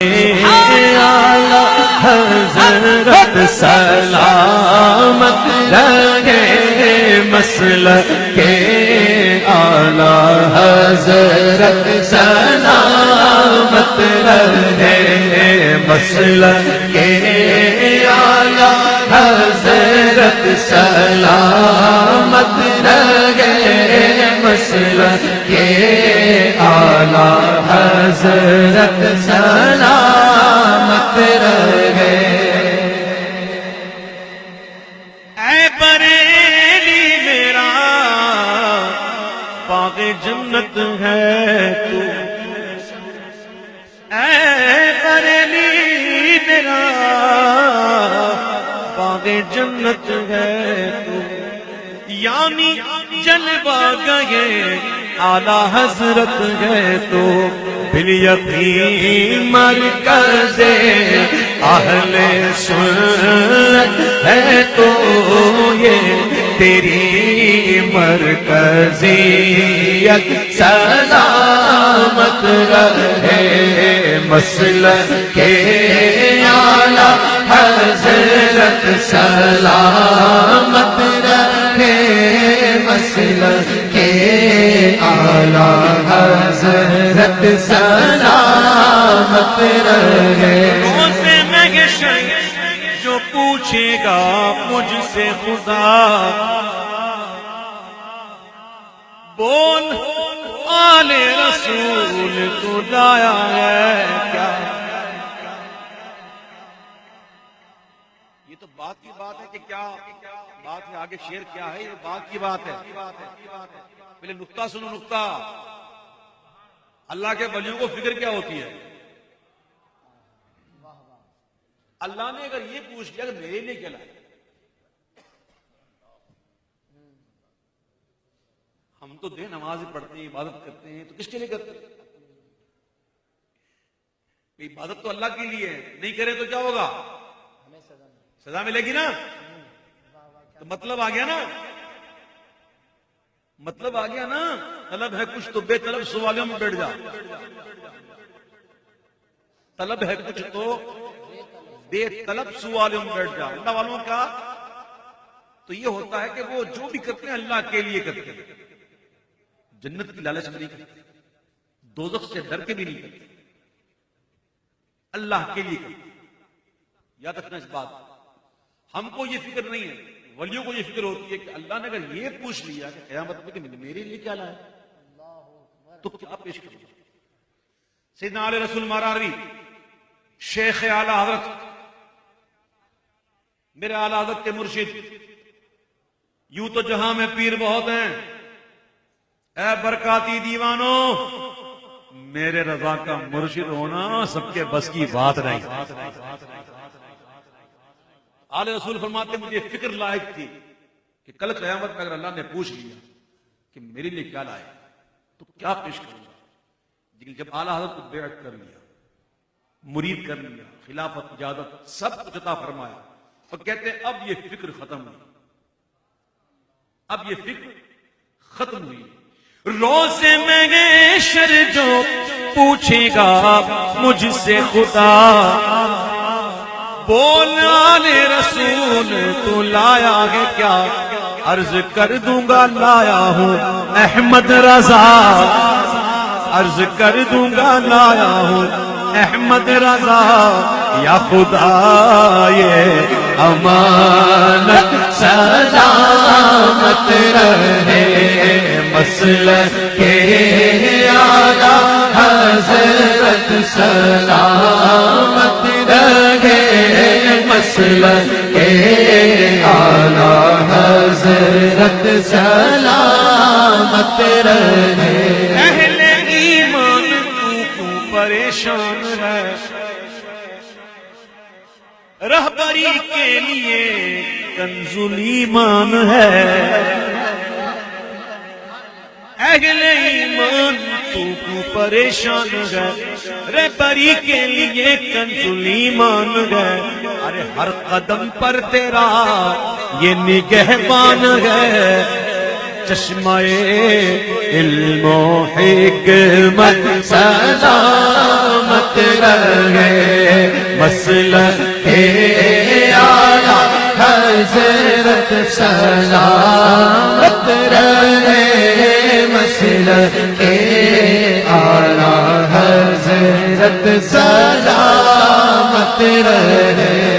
اعلی حضرت سلامت رہے مسلک کے اعلی حضرت سلامت رہے مسلک کے اعلی حضرت سلامت رہے مسلک کے اعلی حضرت سلامت رہے۔ اے بریلی میرا باغ جنت ہے تو، اے بریلی میرا باغ جنت ہے تو، یعنی جلوہ گئے اعلی حضرت ہے تو، بالیقین مرکز اہل سنت ہے تو، یہ تیری مرکزیت سلامت رہے مسلک کے اعلی حضرت سلامت رہے مسلک کے اعلی حضرت سلامت رہے۔ روز محشر جو پوچھے گا مجھ سے خدا، بول آل رسول تو لایا ہے کیا؟ یہ تو بات کی بات ہے کہ کیا بات ہے، آگے شعر کیا ہے، یہ بات کی بات ہے۔ پہلے نقطہ سنو، نقطہ۔ اللہ کے ولیوں کو فکر کیا ہوتی ہے؟ اللہ نے اگر یہ پوچھ لیا کہ میرے لیے کیا لائے، ہم تو دن نماز پڑھتے ہیں، عبادت کرتے ہیں، تو کس کے لیے کرتے ہیں؟ عبادت تو اللہ کے لیے ہے، نہیں کریں تو کیا ہوگا؟ سزا ملے گی نا۔ تو مطلب آ گیا نا، مطلب آ گیا نا، طلب ہے کچھ تو بے طلب سوالیوں میں بیٹھ جا۔ طلب ہے کچھ تو بے طلب سوالیوں میں بیٹھ جا۔ اللہ والوں کا تو یہ ہوتا ہے کہ وہ جو بھی کرتے ہیں اللہ کے لیے کرتے ہیں، جنت کی لالچ میں نہیں کرتے، دوزخ سے ڈر کے بھی نہیں کرتے، اللہ کے لیے کرتے۔ یاد رکھنا اس بات، ہم کو یہ فکر نہیں ہے، ولیوں کو یہ فکر ہوتی ہے کہ اللہ نے اگر یہ پوچھ لیا کہ قیامت میں کہ میرے لیے کیا لائے تو کیا پیش کروں۔ سیدنا علی رسول مراروی شیخ اعلی حضرت، میرے اعلی حضرت کے مرشد، یوں تو جہاں میں پیر بہت ہیں، اے برکاتی دیوانوں، میرے رضا کا مرشد ہونا سب کے بس کی بات نہیں۔ آل رسول فرماتے مجھے فکر لائق تھی کہ کل قیامت میں اگر اللہ نے پوچھ لیا کہ میرے لیے کیا لائے تو کیا پیش کروں گا۔ لیکن جب اعلیٰ حضرت کو بیعت کر لیا، مرید کر لیا، خلافت اجازت سب کچھ عطا فرمایا، اور کہتے ہیں اب یہ فکر ختم ہوئی، اب یہ فکر ختم ہوئی۔ روز محشر جو پوچھے گا مجھ سے خدا، بول آل رسول تو لایا ہے کیا؟ عرض کر دوں گا لایا ہوں احمد رضا، عرض کر دوں گا لایا ہوں احمد رضا، یا خدا یہ امانت سلامت رہے مسلک کے اعلی حضرت سلامت رہے مسلک کے اعلی حضرت سلامت رہے۔ اہل ایمان تو پریشان ہے، رہبری کے لیے کنز ایمان ہے، اہل ایمان تو پریشان ہے، رہبری کے لیے کنز ایمان ہے، ارے ہر قدم پر تیرا یہ نگہبان ہے، چشمہ علم و حکمت سلامت رہے، مسلک اعلیٰ حضرت سلامت رہے، مسلک اعلیٰ حضرت سلامت رہے۔